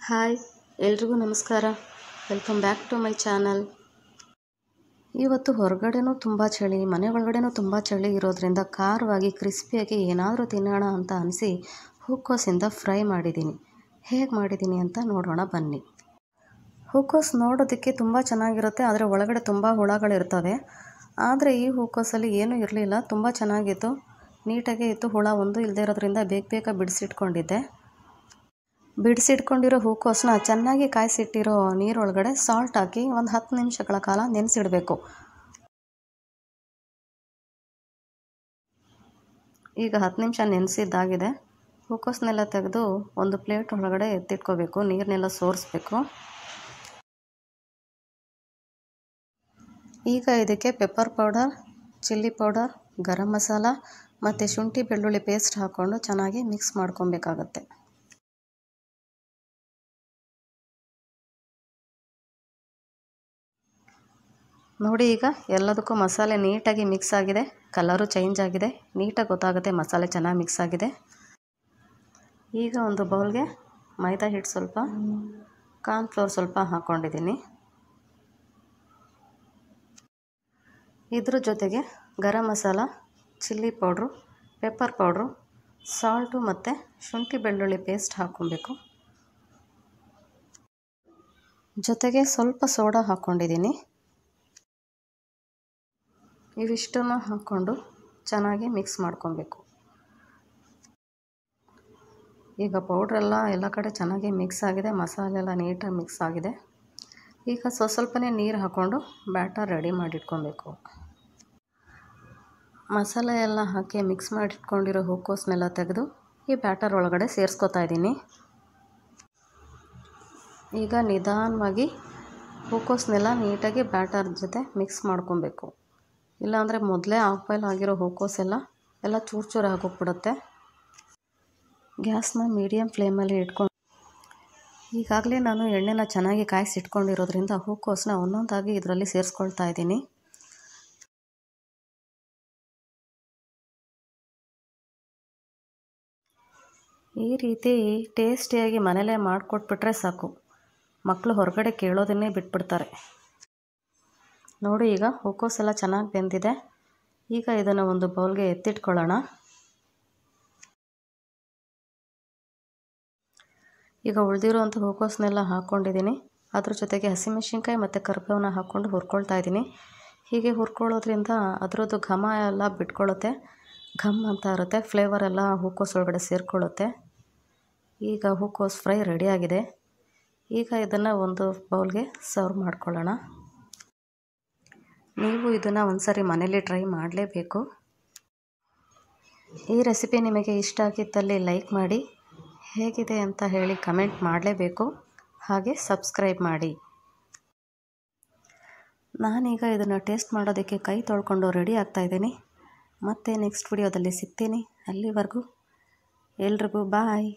Hi ಎಲ್ರಿಗೂ ನಮಸ್ಕಾರ. Welcome back to my channel. ಇವತ್ತು ಹೊರಗಡೆನೂ ತುಂಬ ಚಳಿ, ಮನೆ ಒಳಗಡೆನೂ ತುಂಬ ಚಳಿ ಇರೋದ್ರಿಂದ ಖಾರವಾಗಿ ಕ್ರಿಸ್ಪಿಯಾಗಿ ಏನಾದರೂ ತಿನ್ನೋಣ ಅಂತ ಅನಿಸಿ ಹೂಕೋಸಿಂದ ಫ್ರೈ ಮಾಡಿದ್ದೀನಿ. ಹೇಗೆ ಮಾಡಿದ್ದೀನಿ ಅಂತ ನೋಡೋಣ ಬನ್ನಿ. ಹೂಕೋಸು ನೋಡೋದಕ್ಕೆ ತುಂಬ ಚೆನ್ನಾಗಿರುತ್ತೆ, ಆದರೆ ಒಳಗಡೆ ತುಂಬ ಹುಳಗಳಿರ್ತವೆ. ಆದರೆ ಈ ಹೂಕೋಸಲ್ಲಿ ಏನೂ ಇರಲಿಲ್ಲ, ತುಂಬ ಚೆನ್ನಾಗಿತ್ತು, ನೀಟಾಗೇ ಇತ್ತು. ಹುಳ ಒಂದು ಇಲ್ಲದೆ ಇರೋದ್ರಿಂದ ಬೇಗ ಬಿಡಿಸಿಟ್ಕೊಂಡಿದ್ದೆ. ಬಿಡಿಸಿಟ್ಕೊಂಡಿರೋ ಹೂಕೋಸನ್ನ ಚೆನ್ನಾಗಿ ಕಾಯಿಸಿಟ್ಟಿರೋ ನೀರೊಳಗಡೆ ಸಾಲ್ಟ್ ಹಾಕಿ ಒಂದು 10 ನಿಮಿಷಗಳ ಕಾಲ ನೆನೆಸಿಡಬೇಕು. ಈಗ 10 ನಿಮಿಷ ನೆನೆಸಿದ್ದಾಗಿದೆ. ಹೂಕೋಸನ್ನೆಲ್ಲ ತೆಗೆದು ಒಂದು ಪ್ಲೇಟ್ ಒಳಗಡೆ ಎತ್ತಿಟ್ಕೋಬೇಕು, ನೀರನ್ನೆಲ್ಲ ಸೋರಿಸ್ಬೇಕು. ಈಗ ಇದಕ್ಕೆ pepper powder, chilli powder, garam masala ಮತ್ತು ಶುಂಠಿ ಬೆಳ್ಳುಳ್ಳಿ ಪೇಸ್ಟ್ ಹಾಕ್ಕೊಂಡು ಚೆನ್ನಾಗಿ ಮಿಕ್ಸ್ ಮಾಡ್ಕೊಬೇಕಾಗತ್ತೆ. ನೋಡಿ, ಈಗ ಎಲ್ಲದಕ್ಕೂ ಮಸಾಲೆ ನೀಟಾಗಿ ಮಿಕ್ಸ್ ಆಗಿದೆ, ಕಲರು ಚೇಂಜ್ ಆಗಿದೆ, ನೀಟಾಗಿ ಗೊತ್ತಾಗುತ್ತೆ ಮಸಾಲೆ ಚೆನ್ನಾಗಿ ಮಿಕ್ಸ್ ಆಗಿದೆ. ಈಗ ಒಂದು ಬೌಲ್ಗೆ ಮೈದಾ ಹಿಟ್ಟು ಸ್ವಲ್ಪ, ಕಾರ್ನ್ಫ್ಲೋರ್ ಸ್ವಲ್ಪ ಹಾಕ್ಕೊಂಡಿದ್ದೀನಿ. ಇದ್ರ ಜೊತೆಗೆ garam masala, chilli powder, pepper powder, salt ಮತ್ತು ಶುಂಠಿ ಬೆಳ್ಳುಳ್ಳಿ ಪೇಸ್ಟ್ ಹಾಕ್ಕೊಬೇಕು. ಜೊತೆಗೆ ಸ್ವಲ್ಪ ಸೋಡಾ ಹಾಕ್ಕೊಂಡಿದ್ದೀನಿ. ಇವಿಷ್ಟನ್ನು ಹಾಕ್ಕೊಂಡು ಚೆನ್ನಾಗಿ ಮಿಕ್ಸ್ ಮಾಡ್ಕೊಬೇಕು. ಈಗ ಪೌಡ್ರೆಲ್ಲ ಎಲ್ಲ ಕಡೆ ಚೆನ್ನಾಗಿ ಮಿಕ್ಸ್ ಆಗಿದೆ, ಮಸಾಲೆ ಎಲ್ಲ ನೀಟಾಗಿ ಮಿಕ್ಸ್ ಆಗಿದೆ. ಈಗ ಸ್ವಲ್ಪನೇ ನೀರು ಹಾಕ್ಕೊಂಡು ಬ್ಯಾಟರ್ ರೆಡಿ ಮಾಡಿಟ್ಕೊಬೇಕು. ಮಸಾಲೆ ಎಲ್ಲ ಹಾಕಿ ಮಿಕ್ಸ್ ಮಾಡಿಟ್ಕೊಂಡಿರೋ ಹೂಕೋಸನ್ನೆಲ್ಲ ತೆಗೆದು ಈ ಬ್ಯಾಟರ್ ಒಳಗಡೆ ಸೇರಿಸ್ಕೊತಾ ಇದ್ದೀನಿ. ಈಗ ನಿಧಾನವಾಗಿ ಹೂಕೋಸನ್ನೆಲ್ಲ ನೀಟಾಗಿ ಬ್ಯಾಟರ್ ಜೊತೆ ಮಿಕ್ಸ್ ಮಾಡ್ಕೊಬೇಕು. ಇಲ್ಲಾಂದರೆ ಮೊದಲೇ ಬಾಯ್ಲ್ ಆಗಿರೋ ಹೂಕೋಸೆಲ್ಲ ಚೂರು ಆಗೋಗ್ಬಿಡುತ್ತೆ. ಗ್ಯಾಸ್ನ ಮೀಡಿಯಮ್ ಫ್ಲೇಮಲ್ಲಿ ಇಟ್ಕೊಂಡು ಈಗಾಗಲೇ ನಾನು ಎಣ್ಣೆನ ಚೆನ್ನಾಗಿ ಕಾಯಿಸಿಟ್ಕೊಂಡಿರೋದ್ರಿಂದ ಹೂಕೋಸನ್ನ ಒಂದೊಂದಾಗಿ ಇದರಲ್ಲಿ ಸೇರಿಸ್ಕೊಳ್ತಾ ಇದ್ದೀನಿ. ಈ ರೀತಿ ಟೇಸ್ಟಿಯಾಗಿ ಮನೇಲೇ ಮಾಡಿಕೊಟ್ಬಿಟ್ರೆ ಸಾಕು, ಮಕ್ಕಳು ಹೊರಗಡೆ ಕೇಳೋದನ್ನೇ ಬಿಟ್ಬಿಡ್ತಾರೆ. ನೋಡಿ, ಈಗ ಹೂಕೋಸೆಲ್ಲ ಚೆನ್ನಾಗಿ ಬೆಂದಿದೆ. ಈಗ ಇದನ್ನು ಒಂದು ಬೌಲ್ಗೆ ಎತ್ತಿಟ್ಕೊಳ್ಳೋಣ. ಈಗ ಉಳಿದಿರೋಂಥ ಹೂಕೋಸನ್ನೆಲ್ಲ ಹಾಕ್ಕೊಂಡಿದ್ದೀನಿ. ಅದ್ರ ಜೊತೆಗೆ ಹಸಿಮೆಣಸಿನ್ಕಾಯಿ ಮತ್ತು ಕರಿಬೇವನ್ನ ಹಾಕ್ಕೊಂಡು ಹುರ್ಕೊಳ್ತಾ ಇದ್ದೀನಿ. ಹೀಗೆ ಹುರ್ಕೊಳ್ಳೋದ್ರಿಂದ ಅದರದ್ದು ಘಮ ಎಲ್ಲ ಬಿಟ್ಕೊಳ್ಳುತ್ತೆ, ಘಮ್ ಅಂತ ಇರುತ್ತೆ, ಫ್ಲೇವರ್ ಎಲ್ಲ ಹೂಕೋಸು ಒಳಗಡೆ ಸೇರಿಕೊಳ್ಳುತ್ತೆ. ಈಗ ಹೂಕೋಸು ಫ್ರೈ ರೆಡಿಯಾಗಿದೆ. ಈಗ ಇದನ್ನು ಒಂದು ಬೌಲ್ಗೆ ಸರ್ವ್ ಮಾಡ್ಕೊಳ್ಳೋಣ. ನೀವು ಇದನ್ನು ಒಂದ್ಸರಿ ಮನೇಲಿ ಟ್ರೈ ಮಾಡಲೇಬೇಕು. ಈ ರೆಸಿಪಿ ನಿಮಗೆ ಇಷ್ಟ ಆಗಿದ್ದಲ್ಲಿ ಲೈಕ್ ಮಾಡಿ, ಹೇಗಿದೆ ಅಂತ ಹೇಳಿ ಕಮೆಂಟ್ ಮಾಡಲೇಬೇಕು, ಹಾಗೆ ಸಬ್ಸ್ಕ್ರೈಬ್ ಮಾಡಿ. ನಾನೀಗ ಇದನ್ನು ಟೇಸ್ಟ್ ಮಾಡೋದಕ್ಕೆ ಕೈ ತೊಳ್ಕೊಂಡು ರೆಡಿ ಆಗ್ತಾಯಿದ್ದೀನಿ. ಮತ್ತೆ ನೆಕ್ಸ್ಟ್ ವಿಡಿಯೋದಲ್ಲಿ ಸಿಗ್ತೀನಿ. ಅಲ್ಲಿವರೆಗೂ ಎಲ್ರಿಗೂ ಬಾಯ್.